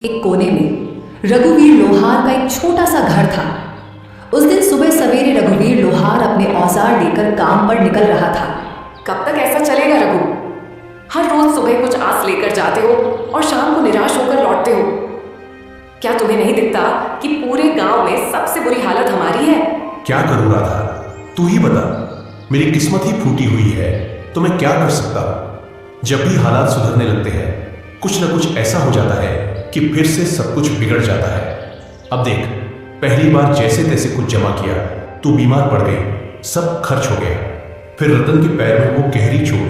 एक कोने में रघुवीर लोहार का एक छोटा सा घर था। उस दिन सुबह सवेरे रघुवीर लोहार अपने औजार लेकर काम पर निकल रहा था। कब तक ऐसा चलेगा रघु? हर रोज सुबह कुछ आस लेकर जाते हो और शाम को निराश होकर लौटते हो। क्या तुम्हें नहीं दिखता कि पूरे गांव में सबसे बुरी हालत हमारी है? क्या करूं राधा, तू ही बता। मेरी किस्मत ही फूटी हुई है तो मैं क्या कर सकता हूं। जब भी हालात सुधरने लगते हैं कुछ न कुछ ऐसा हो जाता है कि फिर से सब कुछ बिगड़ जाता है। अब देख, पहली बार जैसे तैसे कुछ जमा किया, तू बीमार पड़ गई, सब खर्च हो गया। फिर रतन के पैर में वो गहरी चोट,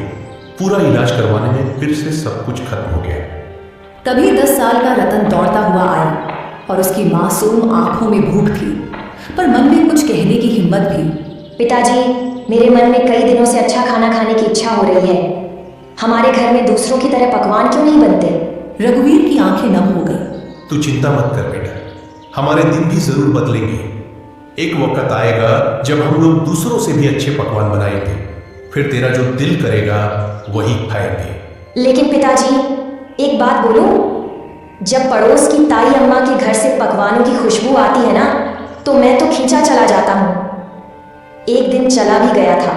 पूरा इलाज करवाने में फिर से सब कुछ खत्म हो गया। तभी 10 साल का रतन दौड़ता हुआ आया और उसकी मासूम आंखों में भूख थी, पर मन में कुछ कहने की हिम्मत भी। पिताजी, मेरे मन में कई दिनों से अच्छा खाना खाने की इच्छा हो रही है। हमारे घर में दूसरों की तरह पकवान क्यों नहीं बनते? रघुवीर की आंखें नम हो गई। तू चिंता मत कर बेटा, हमारे दिन भी जरूर बदलेंगे। एक वक्त आएगा जब हम लोग दूसरों से भी अच्छे पकवान बनाएंगे, फिर तेरा जो दिल करेगा वही खाएंगे। लेकिन पिताजी, एक बात बोलूं? जब पड़ोस की ताई अम्मा के घर से पकवानों की खुशबू आती है ना, तो मैं तो खींचा चला जाता हूँ। एक दिन चला भी गया था,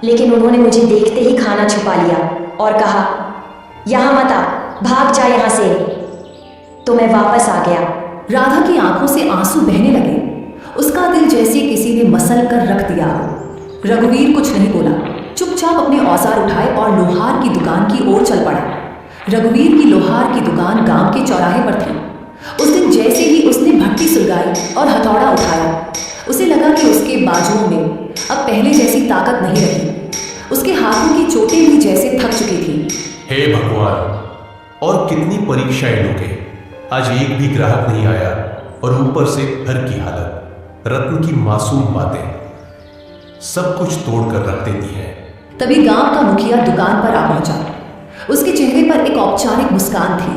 लेकिन उन्होंने मुझे देखते ही खाना छुपा लिया और कहा, यहाँ मत आ, भाग जा यहाँ से। तो मैं वापस आ गया। राधा की आंखों से आंसू बहने लगे। उसका दिल जैसे किसी ने मसल कर रख दिया। रघुवीर कुछ नहीं बोला, चुपचाप अपने औजार उठाए और लोहार की दुकान की ओर चल पड़ा। रघुवीर की लोहार की दुकान गांव के चौराहे पर थी। उस दिन जैसे ही उसने भट्टी सुलगाई और हथौड़ा उठाया, उसे लगा कि उसके बाजुओं में अब पहले जैसी ताकत नहीं रही। उसके हाथों की चोटें भी जैसे थक चुकी थी। हे भगवान, और कितनी परीक्षाएं लोगे। आज एक भी ग्राहक नहीं आया और ऊपर से घर की हालत, रत्न की मासूम बातें, सब कुछ तोड़ कर रख देती है। तभी गांव का मुखिया दुकान पर आ पहुंचा। उसके चेहरे पर एक औपचारिक मुस्कान थी।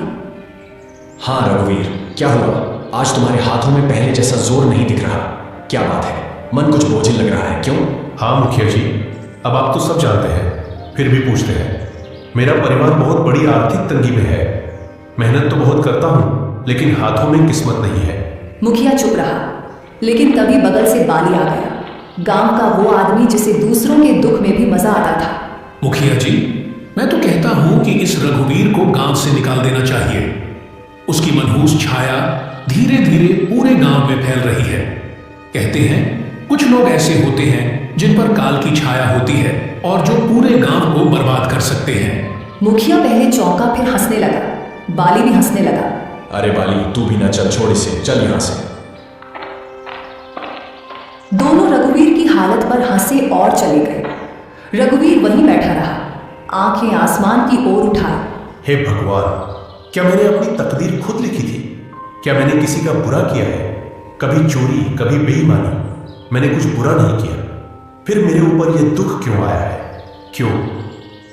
हाँ रघुवीर, क्या हुआ? आज तुम्हारे हाथों में पहले जैसा जोर नहीं दिख रहा। क्या बात है? मन कुछ बोझिल लग रहा है, क्यों? हाँ मुखिया जी, अब आप तो सब जानते हैं, फिर भी पूछते हैं। मेरा परिवार बहुत बड़ी आर्थिक तंगी में है। मेहनत तो बहुत करता हूं, लेकिन हाथों में किस्मत नहीं है। मुखिया चुप रहा, लेकिन तभी बगल से बाली आ गया, गांव का वो आदमी जिसे दूसरों के दुख में भी मजा आता था। मुखिया जी, मैं तो कहता हूं कि इस रघुवीर को गांव से निकाल देना चाहिए। उसकी मनहूस छाया धीरे धीरे पूरे गांव में फैल रही है। कहते हैं कुछ लोग ऐसे होते हैं जिन पर काल की छाया होती है और जो पूरे गांव को बर्बाद कर सकते हैं। मुखिया पहले चौंका, फिर हंसने लगा। बाली भी हंसने लगा। अरे बाली, तू भी ना चल, छोड़ इसे, चल यहां से। दोनों रघुवीर की हालत पर हंसे और चले गए। रघुवीर वहीं बैठा रहा, आंखें आसमान की ओर उठाए। हे भगवान, क्या मैंने अपनी तकदीर खुद लिखी थी? क्या मैंने किसी का बुरा किया है? कभी चोरी, कभी बेईमानी, मैंने कुछ बुरा नहीं किया। फिर मेरे ऊपर यह दुख क्यों आया है? क्यों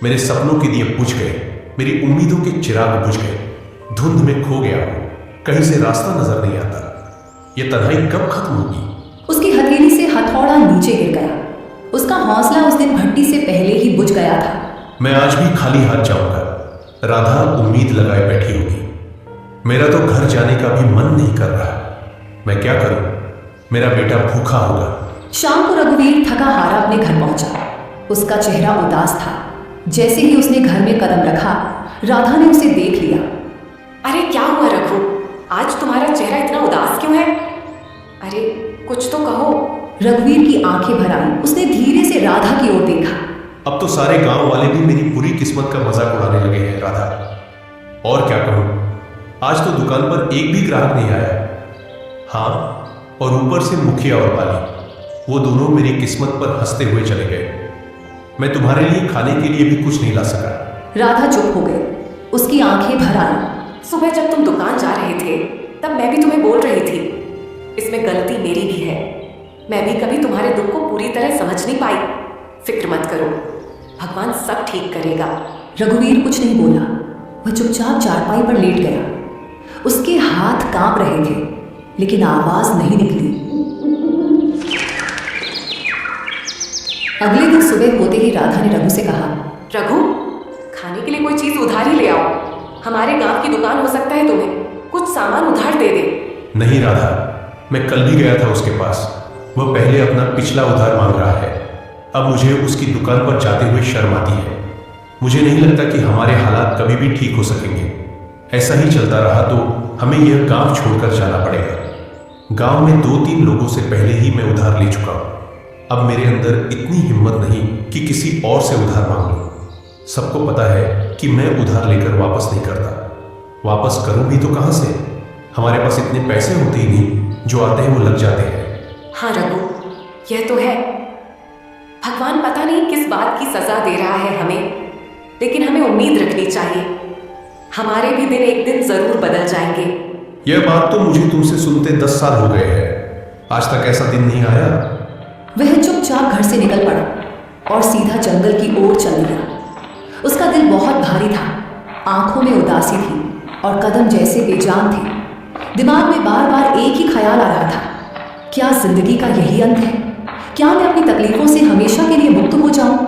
मेरे सपनों के दिए बुझ गए, मेरी उम्मीदों के चिराग बुझ गए, धुंध में खो गया हूं, कहीं से रास्ता नजर नहीं आता। यह तन्हाई कब खत्म होगी? उसकी हथेली से हथौड़ा नीचे गिर गया। उसका हौसला उस दिन भट्टी से पहले ही बुझ गया था। मैं आज भी खाली हाथ जाऊंगा। राधा उम्मीद लगाए बैठी होगी। मेरा तो घर जाने का भी मन नहीं कर रहा। मैं क्या करूं? मेरा बेटा भूखा होगा। शाम को रघुवीर थका हारा अपने घर पहुंचा। उसका चेहरा उदास था। जैसे ही उसने घर में कदम रखा, राधा ने उसे देख लिया। अरे क्या हुआ रघु? आज तुम्हारा चेहरा इतना उदास क्यों है? अरे कुछ तो कहो। रघुवीर की आंखें भर आई। उसने धीरे से राधा की ओर देखा। अब तो सारे गांव वाले भी मेरी बुरी किस्मत का मजाक उड़ाने लगे हैं राधा। और क्या कहूं, आज तो दुकान पर एक भी ग्राहक नहीं आया। हाँ, और ऊपर से मुखिया और बाली, वो दोनों मेरी किस्मत पर हंसते हुए चले गए। मैं तुम्हारे लिए खाने के लिए भी कुछ नहीं ला सका। राधा चुप हो गई। उसकी आंखें भर आई। सुबह जब तुम दुकान जा रहे थे तब मैं भी तुम्हें बोल रही थी, इसमें गलती मेरी भी है। मैं भी कभी तुम्हारे दुख को पूरी तरह समझ नहीं पाई। फिक्र मत करो, भगवान सब ठीक करेगा। रघुवीर कुछ नहीं बोला। वह चुपचाप चारपाई पर लेट गया। उसके हाथ कांप रहे थे, लेकिन आवाज नहीं निकली। अगले दिन सुबह होते ही राधा ने रघु से कहा, रघु, खाने के लिए कोई चीज उधार ही ले आओ। हमारे गांव की दुकान हो सकता है तुम्हें कुछ सामान उधार दे दे। नहीं राधा, मैं कल भी गया था उसके पास। वह पहले अपना पिछला उधार मांग रहा है। अब मुझे उसकी दुकान पर जाते हुए शर्म आती है। मुझे नहीं लगता कि हमारे हालात कभी भी ठीक हो सकेंगे। ऐसा ही चलता रहा तो हमें यह गांव छोड़कर जाना पड़ेगा। गांव में 2-3 लोगों से पहले ही मैं उधार ले चुका हूं। अब मेरे अंदर इतनी हिम्मत नहीं कि किसी और से उधार मांग लूं। सबको पता है कि मैं उधार लेकर वापस नहीं करता। वापस करूं भी तो कहां से? हमारे पास इतने पैसे होते ही नहीं, जो आते हैं वो लग जाते हैं। हाँ रघु, यह तो है। भगवान पता नहीं किस बात की सजा दे रहा है हमें, लेकिन हमें उम्मीद रखनी चाहिए। हमारे भी दिन एक दिन जरूर बदल जाएंगे। यह बात तो मुझे तुमसे सुनते 10 साल हो गए हैं। आज तक ऐसा दिन नहीं आया। वह चुपचाप घर से निकल पड़ा और सीधा जंगल की ओर चल दिया। उसका दिल बहुत भारी था, आंखों में उदासी थी और कदम जैसे बेजान थे। दिमाग में बार बार एक ही ख्याल आ रहा था, क्या जिंदगी का यही अंत है? क्या मैं अपनी तकलीफों से हमेशा के लिए मुक्त हो जाऊं?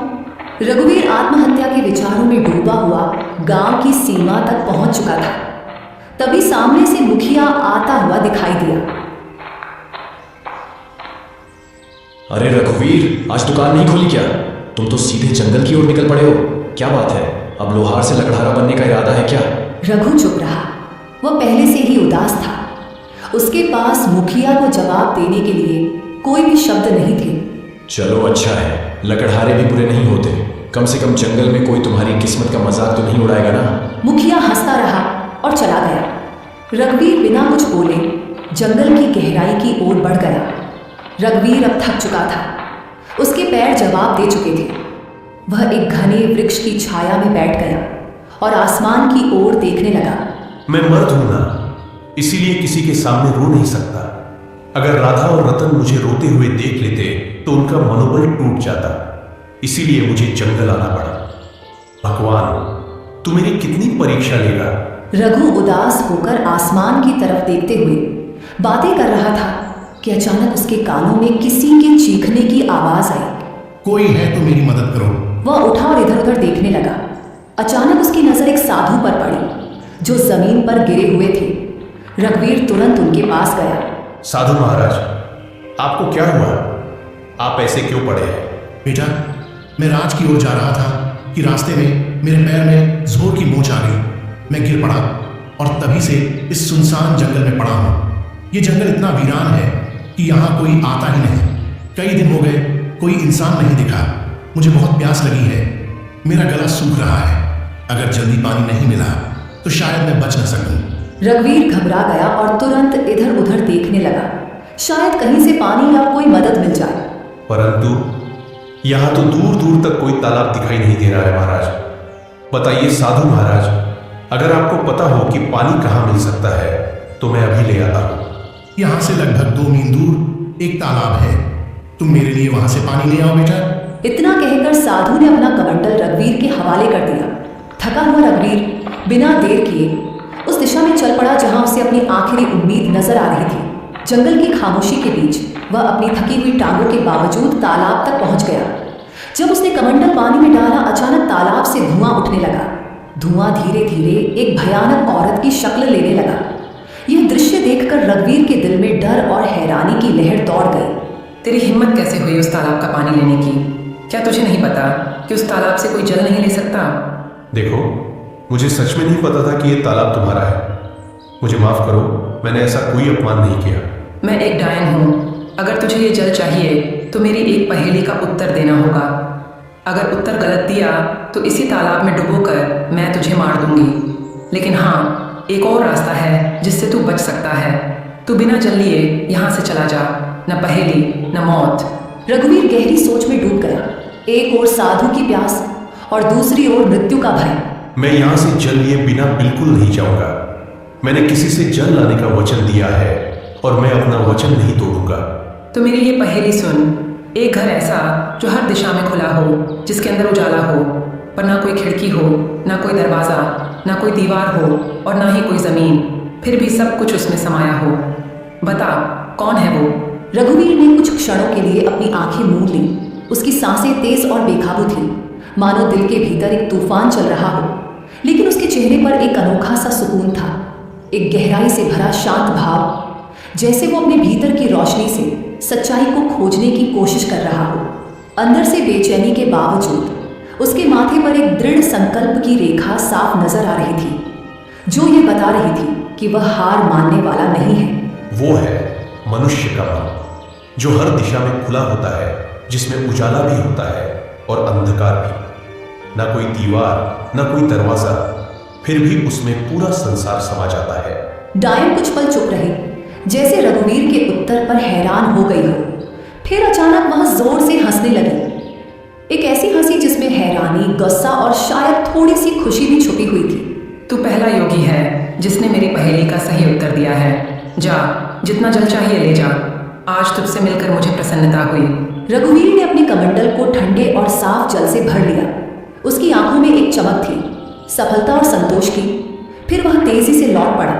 रघुवीर आत्महत्या के विचारों में डूबा हुआ गांव की सीमा तक पहुंच चुका था। तभी सामने से मुखिया आता हुआ दिखाई दिया। अरे रघुवीर, आज दुकान नहीं खोली क्या? तुम तो सीधे जंगल की ओर निकल पड़े हो। क्या बात है? अब लोहार से लकड़हारा बनने का इरादा है क्या? रघु चुप रहा। वह पहले से ही उदास था। उसके पास मुखिया को जवाब देने के लिए कोई भी शब्द नहीं थे। चलो अच्छा है, लकड़हारे भी बुरे नहीं होते। कम से कम जंगल में कोई तुम्हारी किस्मत का मजाक तो नहीं उड़ाएगा ना? मुखिया हंसता रहा और चला गया। रघुवीर बिना कुछ बोले जंगल की गहराई की ओर बढ़ गया। रघुवीर अब थक चुका था। उसके पैर जवाब दे चुके थे। वह एक घने वृक्ष की छाया में बैठ गया और आसमान की ओर देखने लगा। मैं मर्द हूं ना, इसीलिए किसी के सामने रो नहीं सकता। अगर राधा और रतन मुझे रोते हुए देख लेते तो उनका मनोबल टूट जाता। इसीलिए मुझे जंगल आना पड़ा। भगवान, तू मेरी कितनी परीक्षा लेगा? रघु उदास होकर आसमान की तरफ देखते हुए बातें कर रहा था कि अचानक उसके कानों में किसी के चीखने की आवाज आई। कोई है तो मेरी मदद करो। वह उठा और इधर उधर देखने लगा। अचानक उसकी नजर एक साधु पर पड़ी जो जमीन पर गिरे हुए थे। रघुवीर तुरंत उनके पास गया। साधु महाराज, आपको क्या हुआ? आप ऐसे क्यों पड़े हैं? बेटा, मैं राज की ओर जा रहा था कि रास्ते में मेरे पैर में जोर की मोच आ गई। मैं गिर पड़ा और तभी से इस सुनसान जंगल में पड़ा हूँ। ये जंगल इतना वीरान है कि यहाँ कोई आता ही नहीं। कई दिन हो गए, कोई इंसान नहीं दिखा। मुझे बहुत प्यास लगी है। मेरा गला सूख रहा है। अगर जल्दी पानी नहीं मिला तो शायद मैं बच न सकूं। रघुवीर घबरा गया और तुरंत इधर उधर देखने लगा, शायद कहीं से पानी या कोई मदद मिल जाए। परंतु यहां तो दूर दूर तक कोई तालाब दिखाई नहीं दे रहा है महाराज। बताइए साधु महाराज, अगर आपको पता हो कि पानी कहाँ मिल सकता है तो मैं अभी ले आता हूँ। यहाँ से लगभग 2 मील दूर एक तालाब है। तुम मेरे लिए वहां से पानी ले आओ बेटा। इतना कहकर साधु ने अपना कमंडल रघुवीर के हवाले कर दिया। थका हुआ रघुवीर बिना देर किए उस दिशा में चल पड़ा जहां उसे अपनी आखिरी उम्मीद नजर आ रही थी। जंगल की खामोशी के बीच वह अपनी थकी हुई टांगों के बावजूद तालाब तक पहुंच गया। जब उसने कमंडल पानी में डाला, अचानक तालाब से धुआं उठने लगा। धुआं धीरे धीरे एक भयानक औरत की शक्ल लेने लगा। यह दृश्य देखकर रघुवीर के दिल में डर और हैरानी की लहर दौड़ गई। तेरी हिम्मत कैसे हुई उस तालाब का पानी लेने की? क्या तुझे नहीं पता कि उस तालाब से कोई जल नहीं ले सकता? देखो, मुझे सच में नहीं पता था कि यह तालाब तुम्हारा है। मुझे माफ करो, मैंने ऐसा कोई अपमान नहीं किया। मैं एक डायन हूँ। अगर तुझे ये जल चाहिए तो मेरी एक पहेली का उत्तर देना होगा। अगर उत्तर गलत दिया तो इसी तालाब में डुबोकर मैं तुझे मार दूंगी। लेकिन हाँ, एक और रास्ता है जिससे तू बच सकता है। तू बिना जल लिए यहाँ से चला जा। न पहेली न मौत। रघुवीर गहरी सोच में डूब गया। एक ओर साधु की प्यास और दूसरी ओर मृत्यु का भय। मैं यहाँ से जल लिए बिना बिल्कुल नहीं जाऊंगा। मैंने किसी से जल लाने का वचन दिया है और मैं अपना वचन नहीं तोड़ूंगा। तो मेरी ये पहेली सुन। एक घर ऐसा जो हर दिशा में खुला हो, जिसके अंदर उजाला हो, पर ना कोई खिड़की हो, ना कोई दरवाजा, ना कोई दीवार हो और ना ही कोई जमीन, फिर भी सब कुछ उसमें समाया हो। बता, कौन है वो? रघुवीर ने कुछ क्षणों के लिए अपनी आंखें मूंद ली। उसकी सांसें तेज और बेकाबू थी, मानो दिल के भीतर एक तूफान चल रहा हो। लेकिन उसके चेहरे पर एक अनोखा सा सुकून था। एक गहराई से भरा शांत भाव, जैसे वो अपने भीतर की रोशनी से सच्चाई को खोजने की कोशिश कर रहा हो। अंदर से बेचैनी के बावजूद उसके माथे पर एक दृढ़ संकल्प की रेखा साफ नजर आ रही थी, जो ये बता रही थी कि वह हार मानने वाला नहीं है। वो है मनुष्य का मन, जो हर दिशा में खुला होता है, जिसमें उजाला भी होता है और अंधकार भी। ना कोई दीवार, ना कोई दरवाजा, फिर भी उसमें पूरा संसार समा जाता है। डायन कुछ पल चुप रही, जैसे रघुवीर के उत्तर पर हैरान हो गई हो। फिर अचानक वह जोर से हंसने लगी, एक ऐसी हंसी जिसमें हैरानी, गुस्सा और शायद थोड़ी सी खुशी भी छुपी हुई थी। तू पहला योगी है जिसने मेरी पहेली का सही उत्तर दिया है। जा, जितना जल चाहिए ले जा। आज तुझसे मिलकर मुझे प्रसन्नता हुई। रघुवीर ने अपने कमंडल को ठंडे और साफ जल से भर लिया। उसकी आंखों में एक चमक थी, सफलता और संतोष की। फिर वह तेजी से लौट पड़ा।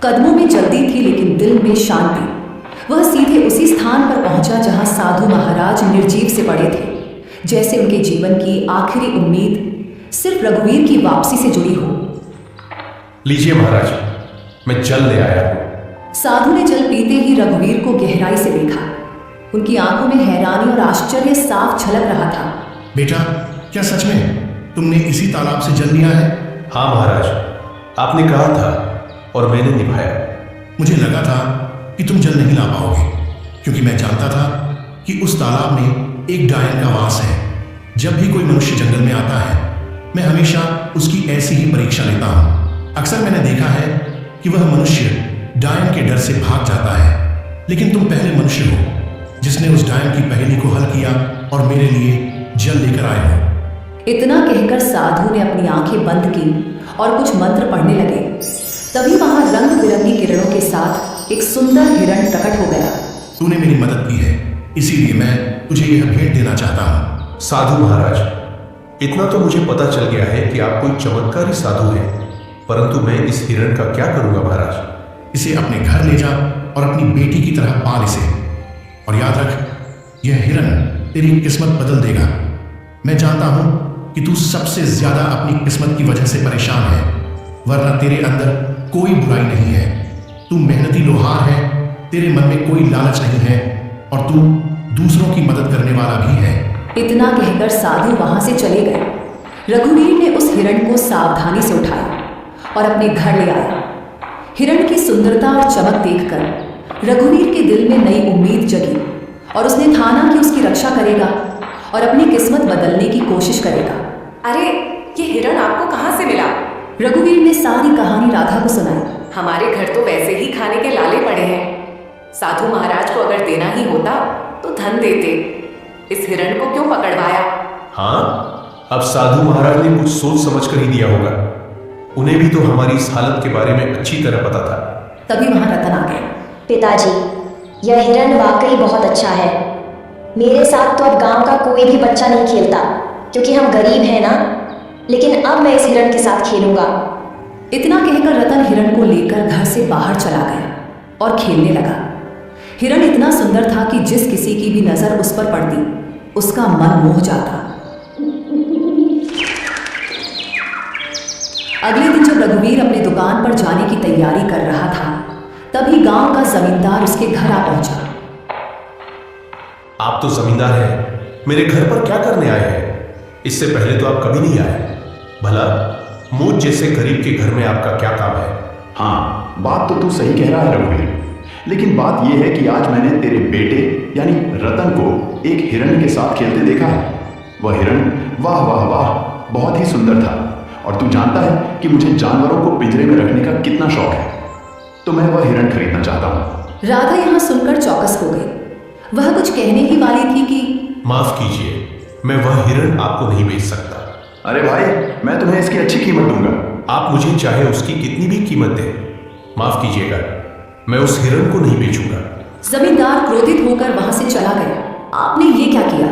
कदमों में जल्दी थी लेकिन दिल में शांति। वह सीधे उसी स्थान पर पहुंचा जहां साधु महाराज निर्जीव से पड़े थे, जैसे उनके जीवन की आखिरी उम्मीद सिर्फ रघुवीर की वापसी से जुड़ी हो। लीजिए महाराज, मैं जल ले आया हूं। साधु ने जल पीते ही रघुवीर को गहराई से देखा। उनकी आंखों में हैरानी और आश्चर्य साफ झलक रहा था। बेटा, क्या सच में तुमने इसी तालाब से जल लिया है? हाँ महाराज, आपने कहा था और मैंने निभाया। मुझे लगा था कि तुम जल नहीं ला पाओगे, क्योंकि मैं जानता था कि उस तालाब में एक डायन का वास है। जब भी कोई मनुष्य जंगल में आता है, मैं हमेशा उसकी ऐसी ही परीक्षा लेता हूँ। अक्सर मैंने देखा है कि वह मनुष्य डायन के डर से भाग जाता है, लेकिन तुम पहले मनुष्य हो जिसने उस डायन की पहेली को हल किया और मेरे लिए जल लेकर आए हो। इतना कहकर साधु ने अपनी आंखें बंद की और कुछ मंत्र पढ़ने लगे। तभी वहां रंग बिरंगी किरणों के साथ एक सुंदर हिरण प्रकट हो गया। तूने मेरी मदद की है, इसीलिए मैं तुझे यह भेंट देना चाहता हूँ। साधु महाराज, इतना तो मुझे पता चल गया है कि आप कोई चमत्कारी साधु हैं, परंतु मैं इस हिरण का क्या करूंगा महाराज? इसे अपने घर ले जा और अपनी बेटी की तरह पाल इसे, और याद रख, यह हिरण तेरी किस्मत बदल देगा। मैं जानता हूं कि तू सबसे ज्यादा अपनी किस्मत की वजह से परेशान है, वरना तेरे अंदर कोई बुराई नहीं है। तू मेहनती लोहार है, तेरे मन में कोई लालच नहीं है और तू दूसरों की मदद करने वाला भी है। इतना कहकर साधु वहां से चले गए। रघुवीर ने उस हिरण को सावधानी से उठाया और अपने घर ले आया। हिरण की सुंदरता और चमक देखकर रघुवीर के दिल में नई उम्मीद जगी और उसने ठाना कि उसकी रक्षा करेगा और अपनी किस्मत बदलने की कोशिश करेगा। अरे, ये हिरण आपको कहाँ से मिला? रघुवीर ने सारी कहानी राधा को सुनाई। हमारे घर तो वैसे ही खाने के लाले पड़े हैं। साधु महाराज को अगर देना ही होता तो धन देते। इस हिरण को क्यों पकड़वाया? हाँ, अब साधु महाराज ने कुछ सोच समझ कर ही दिया होगा। उन्हें भी तो हमारी इस हालत के बारे में अच्छी तरह पता था। तभी वहां रतन आ गया। पिताजी, यह हिरण वाकई बहुत अच्छा है। मेरे साथ तो अब गांव का कोई भी बच्चा नहीं खेलता, क्योंकि हम गरीब हैं ना। लेकिन अब मैं इस हिरण के साथ खेलूंगा। इतना कहकर रतन हिरण को लेकर घर से बाहर चला गया और खेलने लगा। हिरण इतना सुंदर था कि जिस किसी की भी नजर उस पर पड़ती, उसका मन मोह जाता। अगले दिन जब रघुवीर अपनी दुकान पर जाने की तैयारी कर रहा था, तभी गांव का जमींदार उसके घर आ पहुंचा। आप तो जमींदार हैं, मेरे घर पर क्या करने आए हैं? इससे पहले तो आप कभी नहीं आए। भला मुझ जैसे गरीब के घर में आपका क्या काम है? हाँ, बात तो तू सही कह रहा है रघुवीर, लेकिन बात यह है कि आज मैंने तेरे बेटे यानी रतन को एक हिरण के साथ खेलते देखा है। वह हिरण वाह वाह वाह बहुत ही सुंदर था, और तू जानता है कि मुझे जानवरों को पिंजरे में रखने का कितना शौक है, तो मैं वह हिरण खरीदना चाहता हूँ। राधा यहां सुनकर चौकस हो गई। वह कुछ कहने ही वाली थी कि माफ कीजिए, मैं वह हिरण आपको नहीं बेच सकता। अरे भाई, मैं तुम्हें इसकी अच्छी कीमत दूंगा। आप मुझे चाहे उसकी कितनी भी कीमत दें, माफ कीजिएगा, मैं उस हिरण को नहीं बेचूंगा। जमींदार क्रोधित होकर वहां से चला गया। आपने ये क्या किया?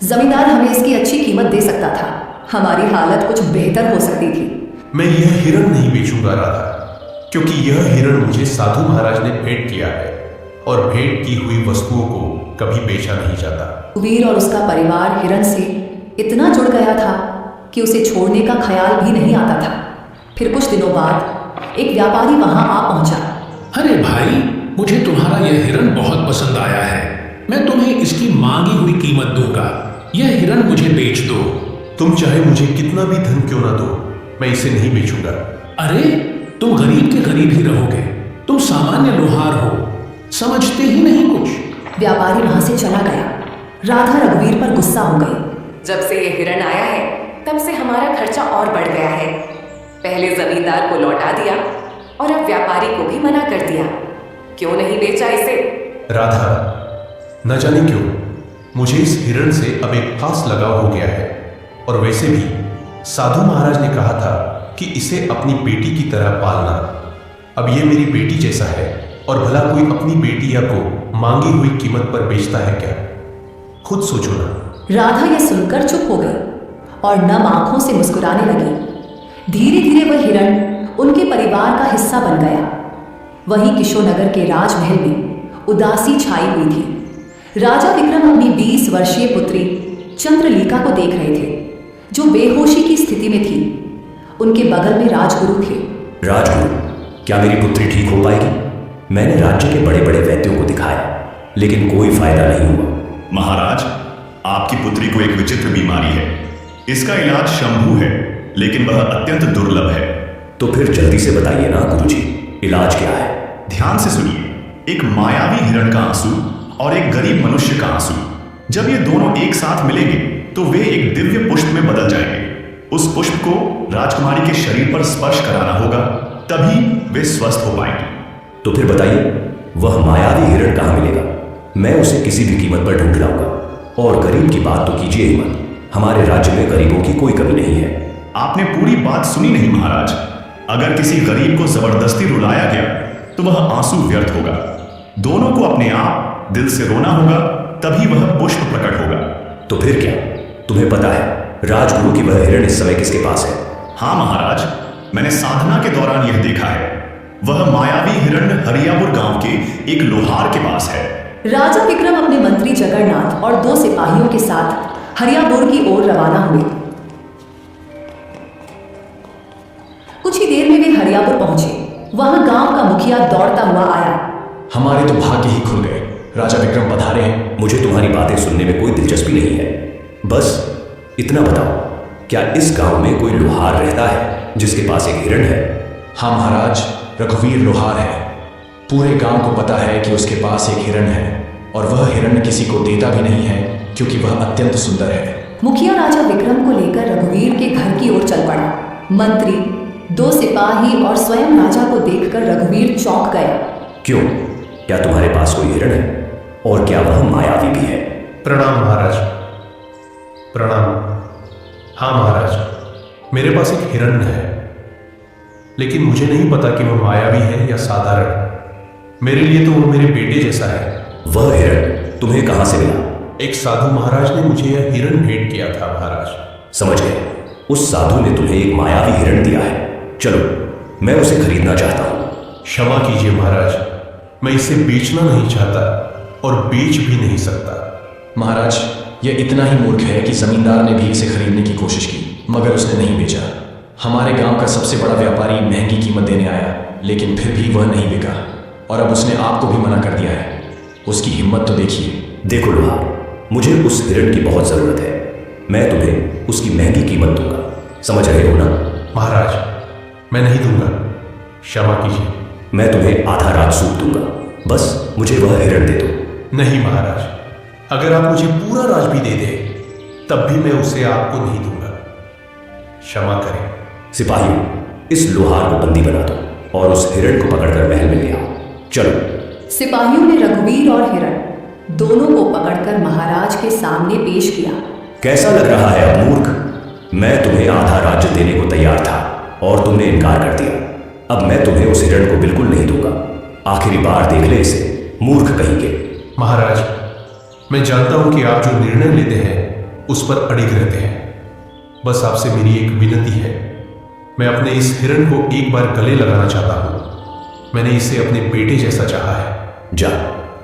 जमींदार हमें इसकी अच्छी कीमत दे सकता था, हमारी हालत कुछ बेहतर हो सकती थी। मैं यह हिरण नहीं बेचूंगा राधा, क्योंकि यह हिरण मुझे साधु महाराज ने भेंट किया है, और भेंट की हुई वस्तुओं को कभी बेचा नहीं जाता। वीर और उसका परिवार हिरण से इतना जुड़ गया था कि उसे छोड़ने का ख्याल भी नहीं आता था। फिर कुछ दिनों बाद एक व्यापारी वहां आ पहुंचा। अरे भाई, मुझे तुम्हारा यह हिरण बहुत पसंद आया है। मैं तुम्हें इसकी मांगी हुई कीमत दूंगा। यह हिरण मुझे बेच दो। तुम चाहे मुझे कितना भी धन क्यों ना दो, मैं इसे नहीं बेचूंगा। अरे, तुम गरीब के गरीब ही रहोगे। तुम सामान्य लोहार हो, समझते ही नहीं कुछ। व्यापारी वहां से चला गया। राधा रघुवीर पर गुस्सा हो गई। जब से ये हिरण आया है तब से हमारा खर्चा और बढ़ गया है। पहले जमींदार को लौटा दिया और अब व्यापारी को भी मना कर दिया। क्यों नहीं बेचा इसे? राधा, न जाने क्यों मुझे इस हिरण से अब एक खास लगाव हो गया है। और वैसे भी साधु महाराज ने कहा था कि इसे अपनी बेटी की तरह पालना। अब ये मेरी बेटी जैसा है, और भला कोई अपनी बेटिया को मांगी हुई कीमत पर बेचता है क्या? खुद सोचो ना। राधा यह सुनकर चुप हो गई और नम आंखों से मुस्कुराने लगी। धीरे धीरे वह हिरण उनके परिवार का हिस्सा बन गया। वहीं किशोरनगर के राजमहल में उदासी छाई हुई थी। राजा विक्रम अपनी 20 वर्षीय पुत्री चंद्रलीका को देख रहे थे, जो बेहोशी की स्थिति में थी। उनके बगल में राजगुरु थे। राजगुरु, क्या मेरी पुत्री ठीक हो पाएगी? मैंने राज्य के बड़े बड़े वैद्यों को दिखाया, लेकिन कोई फायदा नहीं हुआ। महाराज, आपकी पुत्री को एक विचित्र बीमारी है। इसका इलाज शंभू है, लेकिन वह अत्यंत दुर्लभ है। तो फिर जल्दी से बताइए ना गुरुजी, इलाज क्या है? ध्यान से सुनिए। एक मायावी हिरण का आंसू और एक गरीब मनुष्य का आंसू, जब ये दोनों एक साथ मिलेंगे तो वे एक दिव्य पुष्प में बदल जाएंगे। उस पुष्प को राजकुमारी के शरीर पर स्पर्श कराना होगा, तभी वे स्वस्थ हो पाएंगे। तो फिर बताइए, वह मायावी हिरण कहाँ मिलेगा? मैं उसे किसी भी कीमत पर ढूंढ लाऊंगा। और गरीब की बात तो कीजिए ही मत। हमारे राज्य में गरीबों की कोई कमी नहीं है। आपने पूरी बात सुनी नहीं महाराज। अगर किसी गरीब को जबरदस्ती रुलाया गया तो वह आंसू व्यर्थ होगा। दोनों को अपने आप दिल से रोना होगा, तभी वह पुष्प प्रकट होगा। तो फिर क्या? तुम्हें पता है राजगुरु की वह हिरण इस समय किसके पास है? हाँ महाराज, मैंने साधना के दौरान यह देखा है। वह मायावी हिरण हरियापुर गांव के एक लोहार के पास है। राजा विक्रम अपने मंत्री जगन्नाथ और 2 सिपाहियों के साथ हरियापुर की ओर रवाना हुए। कुछ ही देर में वे हरियापुर पहुंचे। वहां गांव का मुखिया दौड़ता हुआ आया। हमारे तो भाग्य ही खुल गए। राजा विक्रम पधारे हैं। मुझे तुम्हारी बातें सुनने में कोई दिलचस्पी नहीं है। बस इतना बताओ, क्या इस गांव में कोई लोहार रहता है जिसके पास एक हिरण है? हाँ महाराज, रघुवीर लोहार है। पूरे गांव को पता है कि उसके पास एक हिरण है, और वह हिरण किसी को देता भी नहीं है क्योंकि वह अत्यंत सुंदर है। मुखिया राजा विक्रम को लेकर रघुवीर के घर की ओर चल पड़ा। मंत्री, 2 सिपाही और स्वयं राजा को देखकर रघुवीर चौंक गया। क्यों? क्या तुम्हारे पास कोई हिरण है? और क्या वह मायावी भी है? प्रणाम महाराज, प्रणाम। हाँ महाराज, मेरे पास एक हिरण है, लेकिन मुझे नहीं पता कि वह मायावी है या साधारण। मेरे लिए तो वो मेरे बेटे जैसा है। वह हिरण तुम्हें कहां से मिला? एक साधु महाराज ने मुझे यह हिरण भेंट किया था महाराज। समझ गए, उस साधु ने तुम्हें एक मायावी हिरण दिया है। चलो, मैं उसे खरीदना चाहता हूं। क्षमा कीजिए महाराज, मैं इसे बेचना नहीं चाहता और बेच भी नहीं सकता। महाराज, यह इतना ही मूर्ख है कि जमींदार ने भी इसे खरीदने की कोशिश की, मगर उसने नहीं बेचा। हमारे गांव का सबसे बड़ा व्यापारी महंगी कीमत देने आया, लेकिन फिर भी वह नहीं बिका, और अब उसने आपको भी मना कर दिया है। उसकी हिम्मत तो देखिए। देखो लोहार, मुझे उस हिरण की बहुत जरूरत है। मैं तुम्हें उसकी महंगी कीमत दूंगा, समझ रहे हो ना? महाराज, मैं नहीं दूंगा, क्षमा कीजिए। मैं तुम्हें आधा राजसूप दूंगा, बस मुझे वह हिरण दे दो। नहीं महाराज, अगर आप मुझे पूरा राज भी दे दें, तब भी मैं उसे आपको नहीं दूंगा। क्षमा करें। सिपाहियों, इस लोहार को बंदी बना दो और उस हिरण को पकड़कर महल में ले आओ। चलो। सिपाहियों ने रघुवीर और हिरण दोनों को पकड़कर महाराज के सामने पेश किया। कैसा लग रहा है अब मूर्ख? मैं तुम्हें आधा राज्य देने को तैयार था और तुमने इनकार कर दिया। अब मैं तुम्हें उस हिरण को बिल्कुल नहीं दूंगा। आखिरी बार देख ले इसे, मूर्ख कहीं के। महाराज, मैं जानता हूं कि आप जो निर्णय लेते हैं उस पर अड़िग रहते हैं। बस आपसे मेरी एक विनती है, मैं अपने इस हिरण को एक बार गले लगाना चाहता हूं। मैंने इसे अपने बेटे जैसा चाहा है। जा,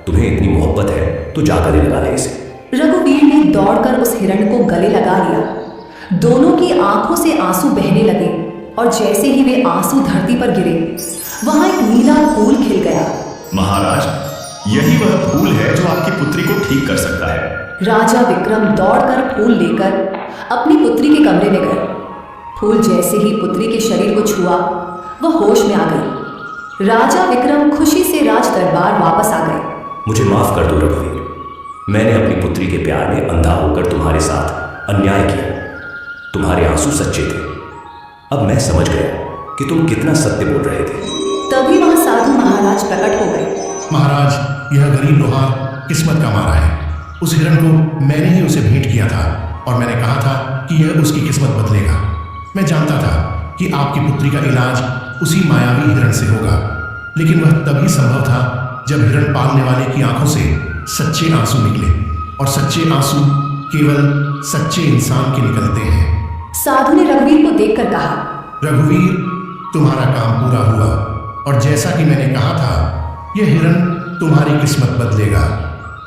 तुम्हें इतनी मोहब्बत है तो जा गले लगा ले इसे। रघुवीर ने दौड़कर उस हिरण को गले लगा लिया। दोनों की आंखों से आंसू बहने लगे और जैसे ही वे आंसू धरती पर गिरे वहां एक नीला फूल खिल गया। महाराज, यही वह फूल है जो आपकी पुत्री को ठीक कर सकता है। राजा विक्रम दौड़कर फूल लेकर अपनी पुत्री के कमरे में गए। फूल जैसे ही पुत्री के शरीर को छुआ वह होश में आ गई। राजा विक्रम खुशी से राज दरबार वापस आ गए। मुझे माफ कर दो रघुवीर, मैंने अपनी पुत्री के प्यार में अंधा होकर तुम्हारे साथ अन्याय किया। तुम्हारे आंसू सच्चे थे। अब मैं समझ गया कि तुम कितना सत्य बोल रहे थे। तभी वहां साधु महाराज प्रकट हो गए। महाराज, यह गरीब लोहार किस्मत का मारा है। उस हिरण को मैंने ही उसे भेंट किया था और मैंने कहा था कि यह उसकी किस्मत बदलेगा। मैं जानता था कि आपकी पुत्री का इलाज उसी मायावी हिरण से होगा, लेकिन वह तभी संभव था जब हिरण पालने वाले की आंखों से सच्चे आंसू निकले, और सच्चे आंसू केवल सच्चे इंसान के निकलते हैं। साधु ने रघुवीर को देखकर कहा, रघुवीर, तुम्हारा काम पूरा हुआ, और जैसा कि मैंने कहा था, यह हिरण तुम्हारी किस्मत बदलेगा।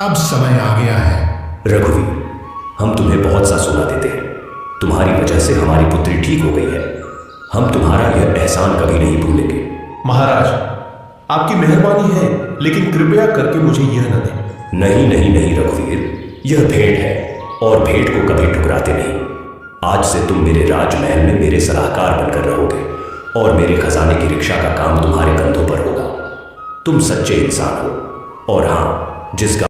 अब समय आ गया है। रघुवीर, हम तुम्हें बहुत सा सोना देते हैं। तुम्हारी वजह से हमारी पुत्री ठीक हो गई है। हम तुम्हारा यह एहसान कभी नहीं भूलेंगे। महाराज, आपकी मेहरबानी है, लेकिन कृपया करके मुझे यह न दें। नहीं नहीं नहीं रघुवीर, यह भेंट है और भेंट को कभी ठुकराते नहीं। आज से तुम मेरे राजमहल में मेरे सलाहकार बनकर रहोगे और मेरे खजाने की रक्षा का काम तुम्हारे कंधों पर होगा। तुम सच्चे इंसान हो, और हाँ, जिसका